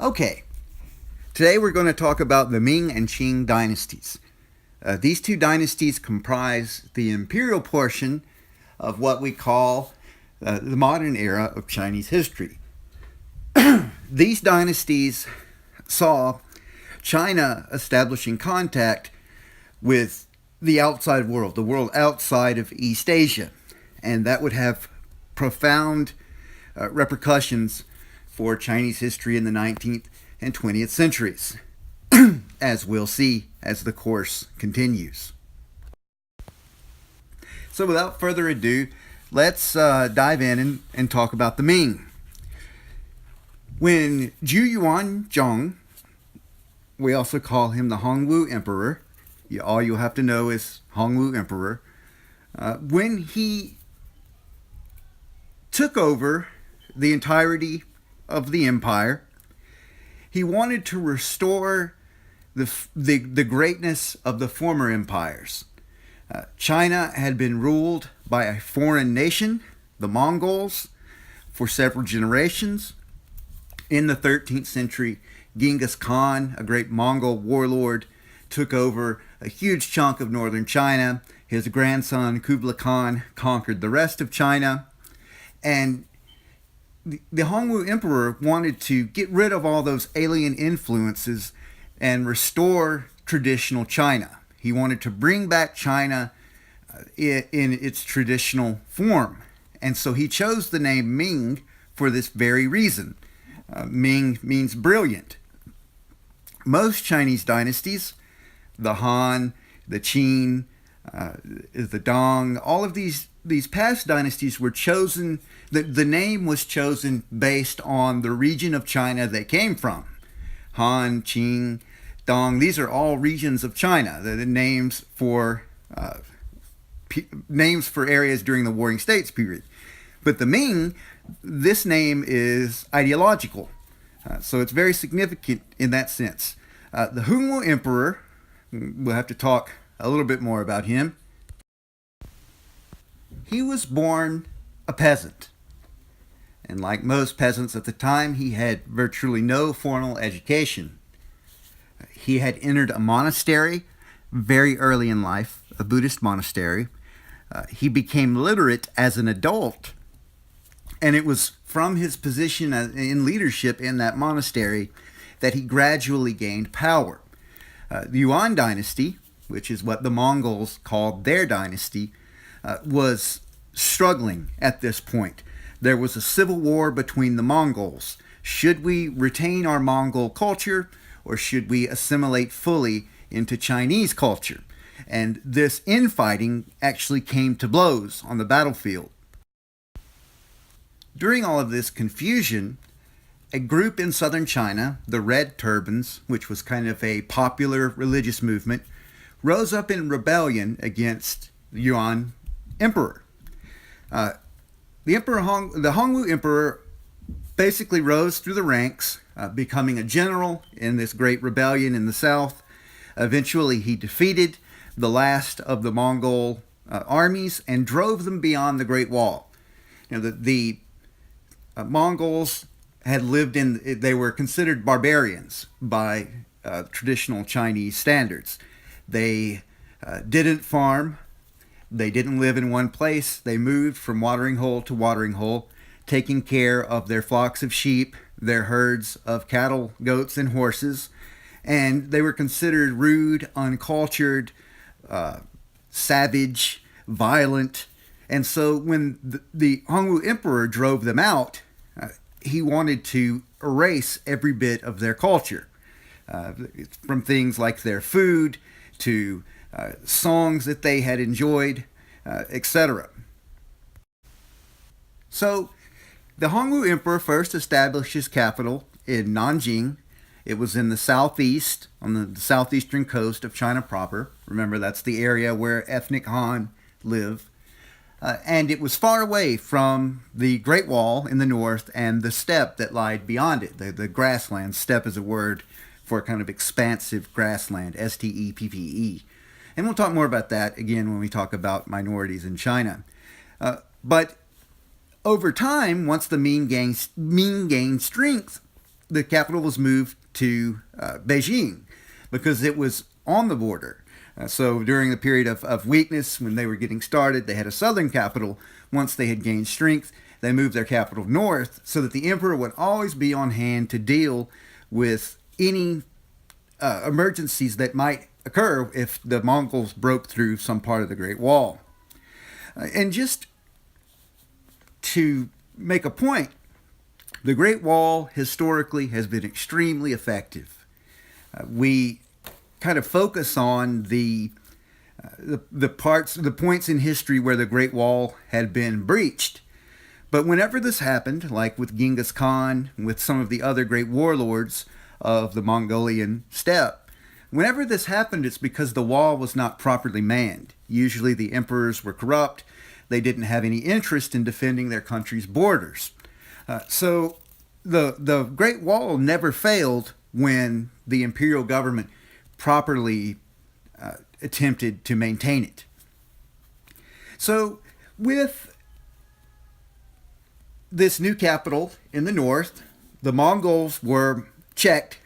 Okay, today we're going to talk about the Ming and Qing dynasties. These two dynasties comprise the imperial portion of what we call the modern era of Chinese history. These dynasties saw China establishing contact with the outside world, the world outside of East Asia, and that would have profound repercussions for Chinese history in the 19th and 20th centuries, as we'll see as the course continues. So without further adu, let's dive in and talk about the Ming. When Zhu Yuanzhang, we also call him the Hongwu Emperor, all you'll have to know is Hongwu Emperor, when he took over the entirety of the empire, he wanted to restore the greatness of the former empires. China had been ruled by a foreign nation, the Mongols, for several generations. In the 13th century, Genghis Khan, a great Mongol warlord, took over a huge chunk of northern China. His grandson, Kublai Khan, conquered the rest of China. And the Hongwu Emperor wanted to get rid of all those alien influences and restore traditional China. He wanted to bring back China in its traditional form. And so he chose the name Ming for this very reason. Ming means brilliant. Most Chinese dynasties, the Han, the Qing, the Dong, all of these past dynasties were chosen, the name was chosen based on the region of China they came from. Han, Qing, Dong, these are all regions of China. They're the names for areas during the Warring States period. But the Ming, this name is ideological. So it's very significant in that sense. The Hongwu Emperor, we'll have to talk a little bit more about him. He was born a peasant. And like most peasants at the time, he had virtually no formal education. He had entered a monastery very early in life, a Buddhist monastery. He became literate as an adult. And it was from his position in leadership in that monastery that he gradually gained power. The Yuan dynasty, which is what the Mongols called their dynasty, was struggling at this point. There was a civil war between the Mongols. Should we retain our Mongol culture, or should we assimilate fully into Chinese culture? And this infighting actually came to blows on the battlefield. During all of this confusion, a group in southern China, the Red Turbans, which was kind of a popular religious movement, rose up in rebellion against the Yuan Emperor. The Hongwu Emperor basically rose through the ranks, becoming a general in this great rebellion in the south. Eventually, he defeated the last of the Mongol armies and drove them beyond the Great Wall. The Mongols had lived they were considered barbarians by traditional Chinese standards. They didn't farm. They didn't live in one place. They moved from watering hole to watering hole, taking care of their flocks of sheep, their herds of cattle, goats, and horses. And they were considered rude, uncultured, savage, violent. And so when the Hongwu Emperor drove them out, he wanted to erase every bit of their culture, from things like their food to songs that they had enjoyed, etc. So the Hongwu Emperor first established his capital in Nanjing. It was in the southeast, on the southeastern coast of China proper. Remember, that's the area where ethnic Han live. And it was far away from the Great Wall in the north and the steppe that lied beyond it. The grassland. Steppe is a word for kind of expansive grassland, S-T-E-P-P-E. And we'll talk more about that again when we talk about minorities in China. But over time, once the Ming gained strength, the capital was moved to Beijing because it was on the border. So during the period of weakness, when they were getting started, they had a southern capital. Once they had gained strength, they moved their capital north so that the emperor would always be on hand to deal with any emergencies that might occur if the Mongols broke through some part of the Great Wall. And just to make a point, the Great Wall historically has been extremely effective. We kind of focus on the points in history where the Great Wall had been breached. But whenever this happened, like with Genghis Khan, with some of the other great warlords of the Mongolian steppe, whenever this happened, it's because the wall was not properly manned. Usually the emperors were corrupt. They didn't have any interest in defending their country's borders. So the Great Wall never failed when the imperial government properly attempted to maintain it. So with this new capital in the north, the Mongols were checked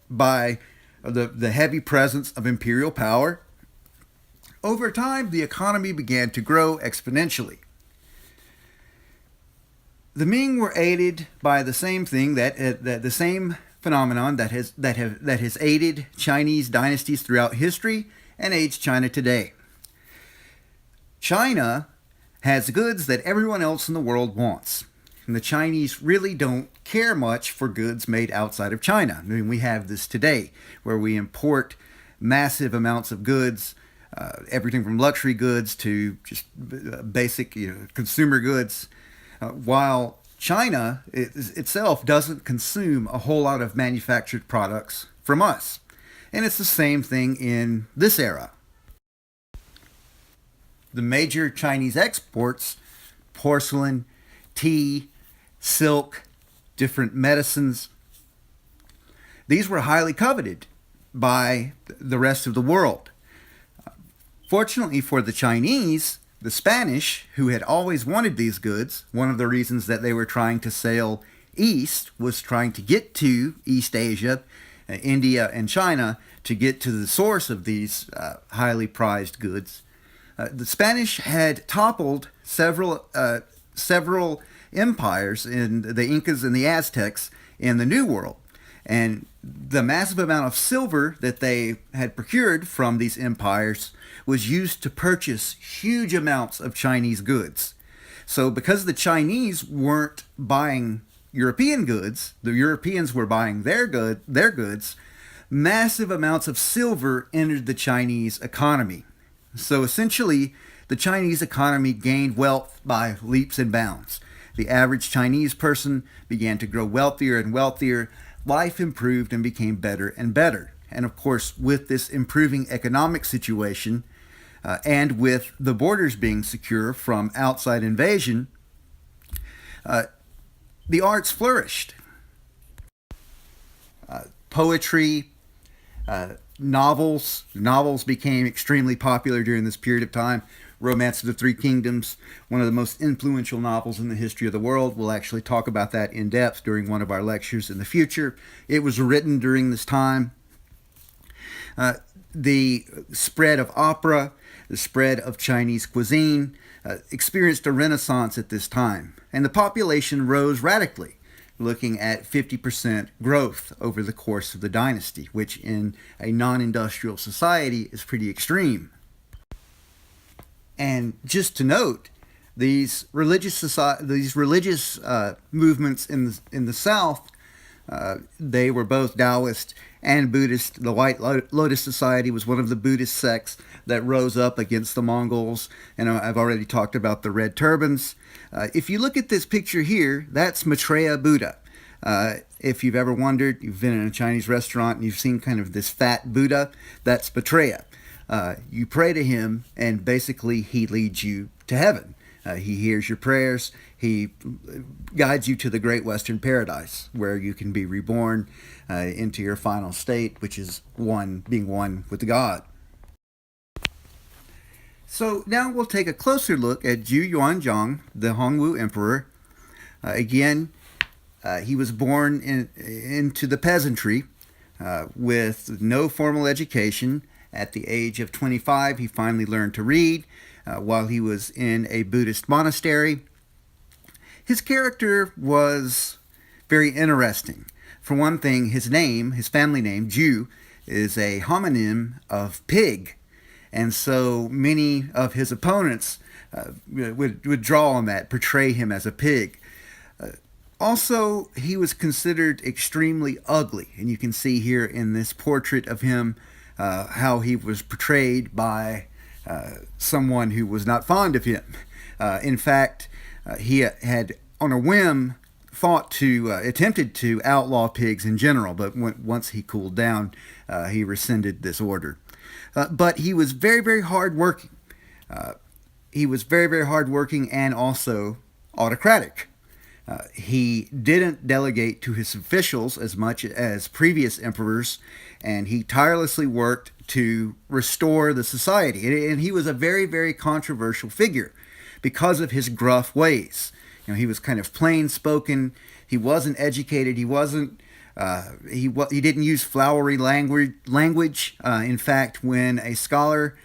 by the heavy presence of imperial power. Over time, the economy began to grow exponentially. The Ming were aided by the same thing the same phenomenon that has aided Chinese dynasties throughout history and aids China today. China has goods that everyone else in the world wants. And the Chinese really don't care much for goods made outside of China. I mean, we have this today, where we import massive amounts of goods, everything from luxury goods to just basic consumer goods, while China itself doesn't consume a whole lot of manufactured products from us. And it's the same thing in this era. The major Chinese exports, porcelain, tea, silk, different medicines, these were highly coveted by the rest of the world. Fortunately for the Chinese, the Spanish, who had always wanted these goods, one of the reasons that they were trying to sail east was trying to get to East Asia, India, and China to get to the source of these highly prized goods. The Spanish had toppled several empires in the Incas and the Aztecs in the New World. And the massive amount of silver that they had procured from these empires was used to purchase huge amounts of Chinese goods. So because the Chinese weren't buying European goods, the Europeans were buying their goods, massive amounts of silver entered the Chinese economy. So essentially, the Chinese economy gained wealth by leaps and bounds. The average Chinese person began to grow wealthier and wealthier. Life improved and became better and better. And of course, with this improving economic situation and with the borders being secure from outside invasion, the arts flourished. Poetry, novels became extremely popular during this period of time. Romance of the Three Kingdoms, one of the most influential novels in the history of the world. We'll actually talk about that in depth during one of our lectures in the future. It was written during this time. The spread of opera, the spread of Chinese cuisine, experienced a renaissance at this time. And the population rose radically, looking at 50% growth over the course of the dynasty, which in a non-industrial society is pretty extreme. And just to note, these religious movements in the South, they were both Taoist and Buddhist. The White Lotus Society was one of the Buddhist sects that rose up against the Mongols, and I've already talked about the red turbans. If you look at this picture here, that's Maitreya Buddha. If you've ever wondered, you've been in a Chinese restaurant and you've seen kind of this fat Buddha, that's Maitreya. You pray to him, and basically he leads you to heaven. He hears your prayers. He guides you to the great Western paradise, where you can be reborn into your final state, which is being one with God. So now we'll take a closer look at Zhu Yuanzhang, the Hongwu emperor. Again, He was born into the peasantry with no formal education. At the age of 25, he finally learned to read while he was in a Buddhist monastery. His character was very interesting. For one thing, his name, his family name, Ju, is a homonym of pig. And so many of his opponents would draw on that, portray him as a pig. Also, he was considered extremely ugly. And you can see here in this portrait of him how he was portrayed by someone who was not fond of him. In fact, he had, on a whim, attempted to outlaw pigs in general, but once he cooled down, he rescinded this order. But he was very, very hardworking. He was very, very hardworking and also autocratic. He didn't delegate to his officials as much as previous emperors, and he tirelessly worked to restore the society. And he was a very, very controversial figure because of his gruff ways. You know, he was kind of plain spoken. He wasn't educated. He wasn't. He didn't use flowery language. In fact, when a scholar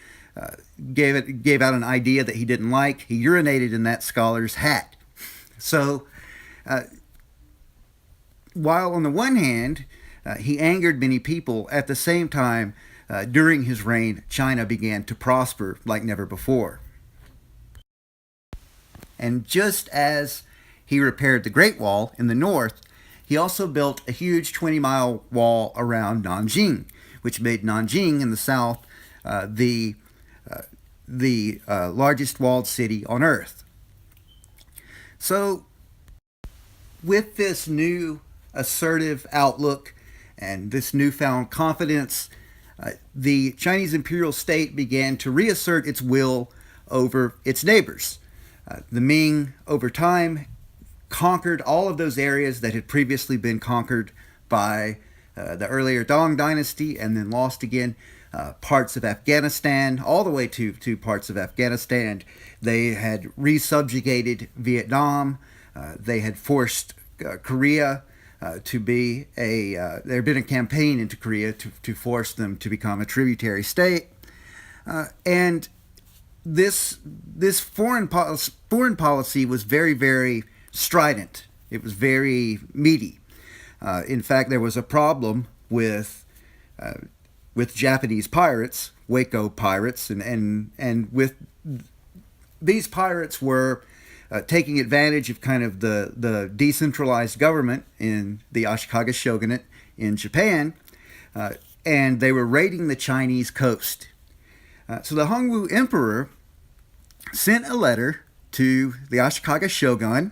gave out an idea that he didn't like, he urinated in that scholar's hat. So, while on the one hand he angered many people, at the same time, during his reign, China began to prosper like never before. And just as he repaired the Great Wall in the north, he also built a huge 20-mile wall around Nanjing, which made Nanjing in the south the largest walled city on earth. So, with this new assertive outlook and this newfound confidence, the Chinese imperial state began to reassert its will over its neighbors. The Ming, over time, conquered all of those areas that had previously been conquered by the earlier Dong dynasty and then lost again. Parts of Afghanistan, all the way to parts of Afghanistan. They had resubjugated Vietnam. They had forced Korea to be there had been a campaign into Korea to force them to become a tributary state. And this foreign policy was very, very strident. It was very meaty. In fact, there was a problem with Japanese pirates, Waco pirates, and with these pirates were taking advantage of kind of the decentralized government in the Ashikaga shogunate in Japan, and they were raiding the Chinese coast. So the Hongwu emperor sent a letter to the Ashikaga shogun,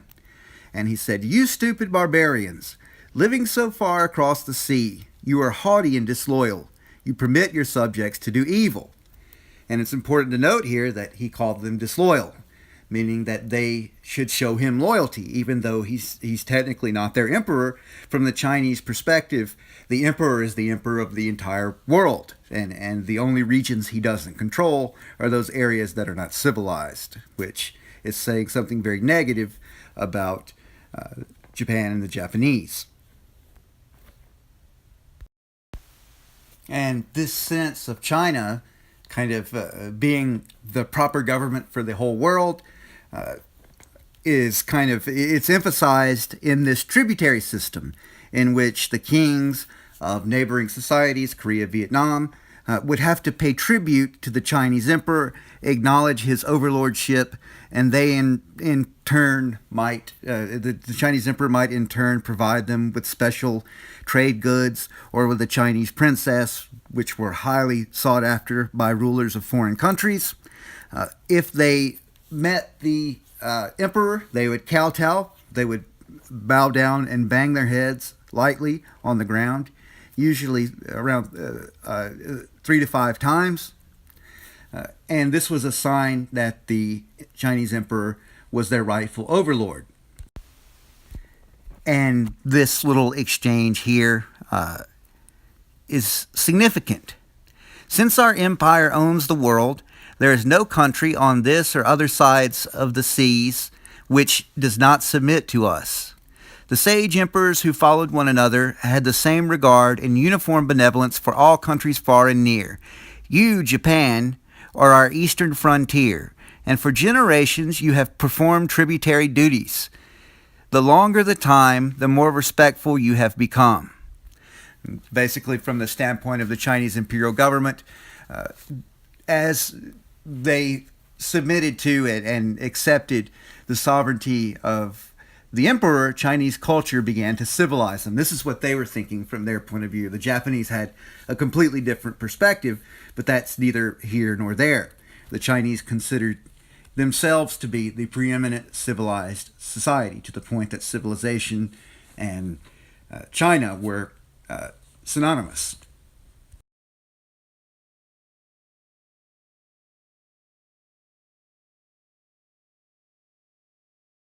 and he said, "You stupid barbarians, living so far across the sea, you are haughty and disloyal. You permit your subjects to do evil." And it's important to note here that he called them disloyal, meaning that they should show him loyalty, even though he's technically not their emperor. From the Chinese perspective, the emperor is the emperor of the entire world, and the only regions he doesn't control are those areas that are not civilized, which is saying something very negative about Japan and the Japanese. And this sense of China kind of being the proper government for the whole world is it's emphasized in this tributary system in which the kings of neighboring societies, Korea, Vietnam, would have to pay tribute to the Chinese emperor, acknowledge his overlordship, and they in turn might, the Chinese emperor might in turn provide them with special trade goods or with a Chinese princess, which were highly sought after by rulers of foreign countries. If they met the emperor, they would kowtow, they would bow down and bang their heads lightly on the ground, usually around 3 to 5 times. And this was a sign that the Chinese emperor was their rightful overlord. And this little exchange here is significant. Since our empire owns the world, there is no country on this or other sides of the seas which does not submit to us. The sage emperors who followed one another had the same regard and uniform benevolence for all countries far and near. You, Japan, are our eastern frontier, and for generations you have performed tributary duties. The longer the time, the more respectful you have become. Basically, from the standpoint of the Chinese imperial government, as they submitted to it and accepted the sovereignty of the emperor, Chinese culture began to civilize them. This is what they were thinking from their point of view. The Japanese had a completely different perspective, but that's neither here nor there. The Chinese considered themselves to be the preeminent civilized society, to the point that civilization and China were synonymous.